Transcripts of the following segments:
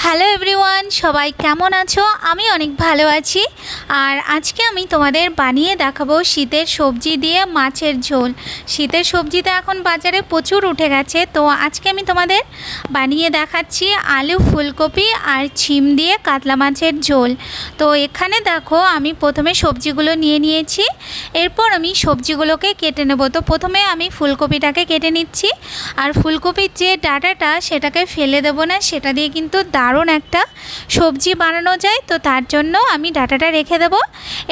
Hello everyone, সবাই কেমন আছো? আমি অনেক ভালো আছি। আর আজকে আমি তোমাদের বানিয়ে দেখাবো শীতের সবজি দিয়ে মাছের ঝোল। শীতের সবজিতে এখন বাজারে প্রচুর উঠে গেছে, তো আজকে আমি তোমাদের বানিয়ে দেখাচ্ছি আলু, ফুলকপি আর ছিম দিয়ে কাতলা মাছের ঝোল। তো এখানে দেখো, আমি প্রথমে সবজিগুলো নিয়ে নিয়েছি, এরপর আমি সবজিগুলোকে কেটে নেব। তো প্রথমে আমি ফুলকপিটাকে কেটে নিচ্ছি। আর ফুলকপির যে ডাঁটাটা সেটাকে ফেলে দেবো না, সেটা দিয়ে কিন্তু দারুণ একটা সবজি বানানো যায়, তো তার জন্য আমি ডাঁটাটা রেখে দেব।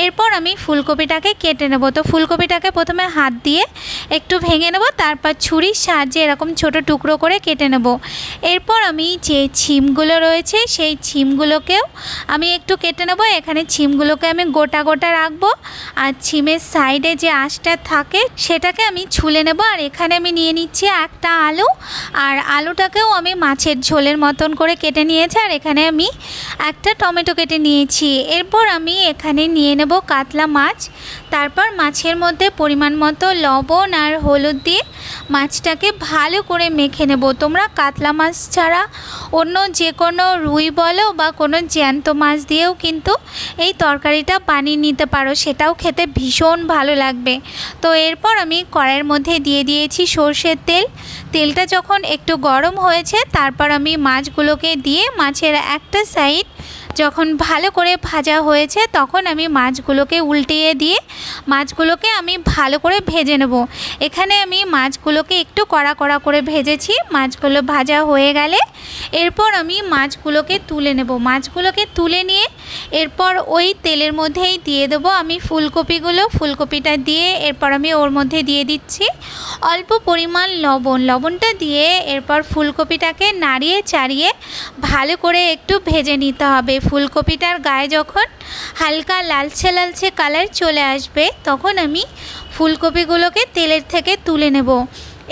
এরপর আমি ফুলকপিটাকে কেটে নেব। তো ফুলকপিটাকে প্রথমে হাত দিয়ে একটু ভেঙে নেব, তারপর ছুরির সাহায্যে এরকম ছোট টুকরো করে কেটে নেব। এরপর আমি যে ছিমগুলো রয়েছে সেই ছিমগুলোকেও আমি একটু কেটে নেব। এখানে ছিমগুলোকে আমি গোটা গোটা রাখবো, আর ছিমের সাইডে যে আঁশটা থাকে সেটাকে আমি ছুলে নেব। আর এখানে আমি নিয়ে নিচ্ছি একটা আলু, আর আলুটাকেও আমি মাছের ঝোলের মতন করে কেটে নিয়েছি। আর এখানে আমি একটা টমেটো কেটে নিয়েছি। এরপর আমি এখানে নিয়ে নেব কাতলা মাছ। তারপর মাছের মধ্যে পরিমাণ মতো লবণ আর হলুদ দিয়ে মাছটাকে ভালো করে মেখে নেব। তোমরা কাতলা মাছ ছাড়া অন্য যে কোনো রুই বলো বা কোনো জ্যান্ত মাছ দিয়েও কিন্তু এই তরকারিটা বানিয়ে নিতে পারো, সেটাও খেতে ভীষণ ভালো লাগবে। তো এরপর আমি কড়াইয়ের মধ্যে দিয়ে দিয়েছি সর্ষের তেল। তেলটা যখন একটু গরম হয়েছে, তারপর আমি মাছগুলোকে দিয়ে মাছের একটা সাইড যখন ভালো করে ভাজা হয়েছে, তখন আমি মাছগুলোকে উল্টিয়ে দিয়ে মাছগুলোকে আমি ভালো করে ভেজে নেব। এখানে আমি মাছগুলোকে একটু কড়া কড়া করে ভেজেছি। মাছগুলো ভাজা হয়ে গেলে এরপর আমি মাছগুলোকে তুলে নেব। মাছগুলোকে তুলে নিয়ে এরপর ওই তেলের মধ্যেই দিয়ে দেব আমি ফুলকপিগুলো। ফুলকপিটা দিয়ে এরপর আমি ওর মধ্যে দিয়ে দিচ্ছি অল্প পরিমাণ লবণ। লবণটা দিয়ে এরপর ফুলকপিটাকে নাড়িয়ে চাড়িয়ে ভালো করে একটু ভেজে নিতে হবে। ফুলকপিটার গায়ে যখন হালকা লালচে লালচে কালার চলে আসবে, তখন আমি ফুলকপিগুলোকে তেলের থেকে তুলে নেব।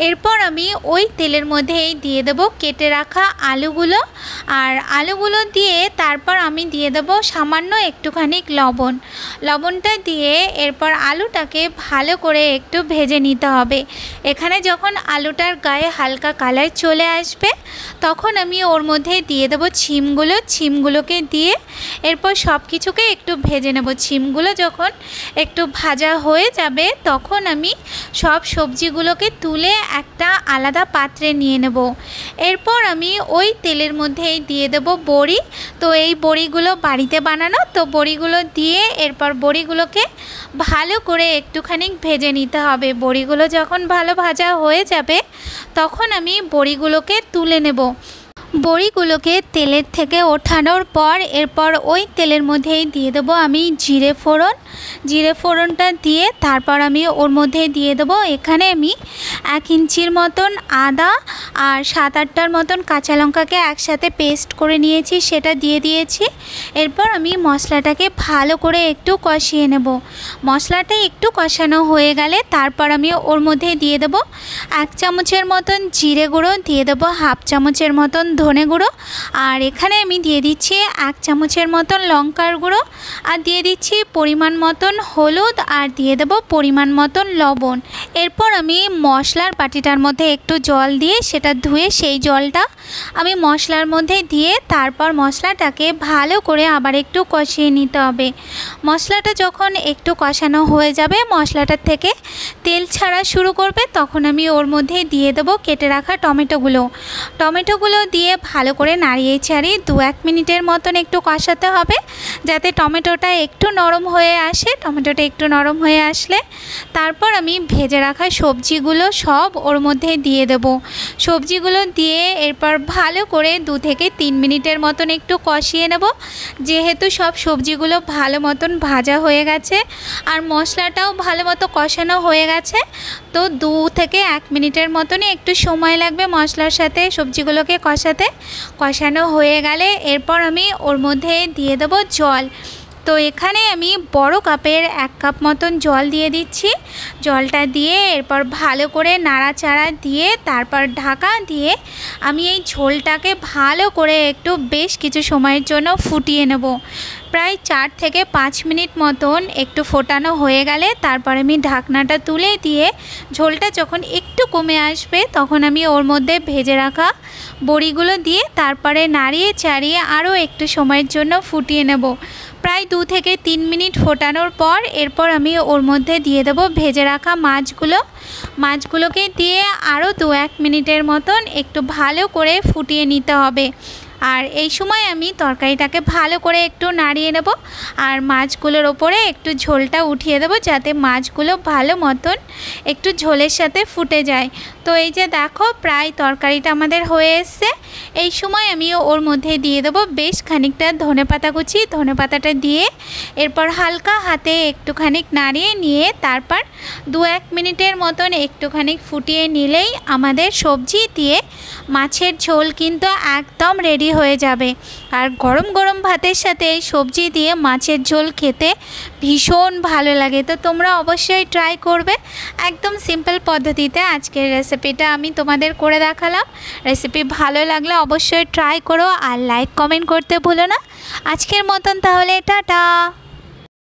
এরপর আমি ওই তেলের মধ্যেই দিয়ে দেব কেটে রাখা আলুগুলো। আর আলুগুলো দিয়ে তারপর আমি দিয়ে দেব সামান্য একটুখানি লবণ। লবণটা দিয়ে এরপর আলুটাকে ভালো করে একটু ভেজে নিতে হবে। এখানে যখন আলুটার গায়ে হালকা কালার চলে আসবে, তখন আমি ওর মধ্যে দিয়ে দেব ছিমগুলো। ছিমগুলোকে দিয়ে এরপর সব কিছুকে একটু ভেজে নেব। ছিমগুলো যখন একটু ভাজা হয়ে যাবে, তখন আমি সব সবজিগুলোকে তুলে একটা আলাদা পাত্রে নিয়ে নেব। এরপর আমি ওই তেলের মধ্যেই দিয়ে দেব বড়ি। তো এই বড়িগুলো বাড়িতে বানানো, তো বড়িগুলো দিয়ে এরপর বড়িগুলোকে ভালো করে একটুখানি ভেজে নিতে হবে। বড়িগুলো যখন ভালো ভাজা হয়ে যাবে, তখন আমি বড়িগুলোকে তুলে নেব। বড়িগুলোকে তেলের থেকে ওঠানোর পর এরপর ওই তেলের মধ্যেই দিয়ে দেবো আমি জিরে ফোড়ন। জিরে ফোড়নটা দিয়ে তারপর আমি ওর মধ্যে দিয়ে দেবো, এখানে আমি 1 ইঞ্চির মতন আদা আর 7-8টার মতন কাঁচা লঙ্কাকে একসাথে পেস্ট করে নিয়েছি, সেটা দিয়ে দিয়েছি। এরপর আমি মশলাটাকে ভালো করে একটু কষিয়ে নেব। মশলাটা একটু কষানো হয়ে গেলে তারপর আমি ওর মধ্যে দিয়ে দেবো 1 চামচের মতন জিরে গুঁড়ো, দিয়ে দেবো 1/2 চামচের মতন ধনে গুঁড়ো, আর এখানে আমি দিয়ে দিচ্ছি 1 চামচের মতন লঙ্কার গুঁড়ো, আর দিয়ে দিচ্ছি পরিমাণ মতন হলুদ, আর দিয়ে দেব পরিমাণ মতন লবণ। এরপর আমি মশলার বাটিটার মধ্যে একটু জল দিয়ে সেটা ধুয়ে সেই জলটা আমি মশলার মধ্যে দিয়ে তারপর মশলাটাকে ভালো করে আবার একটু কষিয়ে নিতে হবে। মশলাটা যখন একটু কষানো হয়ে যাবে, মশলাটার থেকে তেল ছাড়া শুরু করবে, তখন আমি ওর মধ্যে দিয়ে দেবো কেটে রাখা টমেটোগুলো। টমেটোগুলো দিয়ে ভালো করে নাড়িয়ে চাড়িয়ে 2-1 মিনিটের মতন একটু কষাতে হবে, যাতে টমেটোটা একটু নরম হয়ে আসে। টমেটোটা একটু নরম হয়ে আসলে তারপর আমি ভেজে রাখা সবজিগুলো সব ওর মধ্যে দিয়ে দেব। সবজিগুলো দিয়ে এরপর ভালো করে 2 থেকে 3 মিনিটের মতন একটু কষিয়ে নেব। যেহেতু সব সবজিগুলো ভালো মতন ভাজা হয়ে গেছে আর মশলাটাও ভালো মতো কষানো হয়ে গেছে, তো 2 থেকে 1 মিনিটের মতনই একটু সময় লাগবে মশলার সাথে সবজিগুলোকে কষানো হয়ে গেলে এরপর আমি ওর মধ্যে দিয়ে দেবো জল। তো এখানে আমি বড় কাপের 1 কাপ মতন জল দিয়ে দিচ্ছি। জলটা দিয়ে এরপর ভালো করে নাড়াচাড়া দিয়ে তারপর ঢাকা দিয়ে আমি এই ঝোলটাকে ভালো করে একটু বেশ কিছু সময়ের জন্য ফুটিয়ে নেব। প্রায় 4 থেকে 5 মিনিট মতন একটু ফোটানো হয়ে গেলে তারপর আমি ঢাকনাটা তুলে দিয়ে ঝোলটা যখন একটু কমে আসবে তখন আমি ওর মধ্যে ভেজে রাখা বড়িগুলো দিয়ে তারপরে নাড়িয়ে চাড়িয়ে আরও একটু সময়ের জন্য ফুটিয়ে নেব। প্রায় 2 থেকে 3 মিনিট ফোটানোর পর এরপর আমি ওর মধ্যে দিয়ে দেবো ভেজে রাখা মাছগুলোকে দিয়ে আরও 2-1 মিনিটের মতন একটু ভালো করে ফুটিয়ে নিতে হবে। আর এই সময় আমি তরকারিটাকে ভালো করে একটু নাড়িয়ে নেব আর মাছগুলোর ওপরে একটু ঝোলটা উঠিয়ে দেবো যাতে মাছগুলো ভালো মতন একটু ঝোলের সাথে ফুটে যায়। তো এই যে দেখো প্রায় তরকারিটা আমাদের হয়ে এসছে। এই সময় আমি ওর মধ্যে দিয়ে দেবো বেশ খানিকটা ধনেপাতা কুচি। ধনেপাতাটা দিয়ে এরপর হালকা হাতে একটুখানি নাড়িয়ে নিয়ে তারপর 2-1 মিনিটের মতন একটুখানি ফুটিয়ে নিলেই আমাদের সবজি দিয়ে মাছের ঝোল কিন্তু একদম রেডি হয়ে যাবে। আর গরম গরম ভাতের সাথে এই সবজি দিয়ে মাছের ঝোল খেতে ভীষণ ভালো লাগে। তো তোমরা অবশ্যই ট্রাই করবে। একদম সিম্পল পদ্ধতিতে আজকের রেসিপিটা আমি তোমাদের করে দেখালাম। রেসিপি ভালো লাগলে অবশ্যই ট্রাই করো আর লাইক কমেন্ট করতে ভুলো না। আজকের মতন তাহলে টাটা।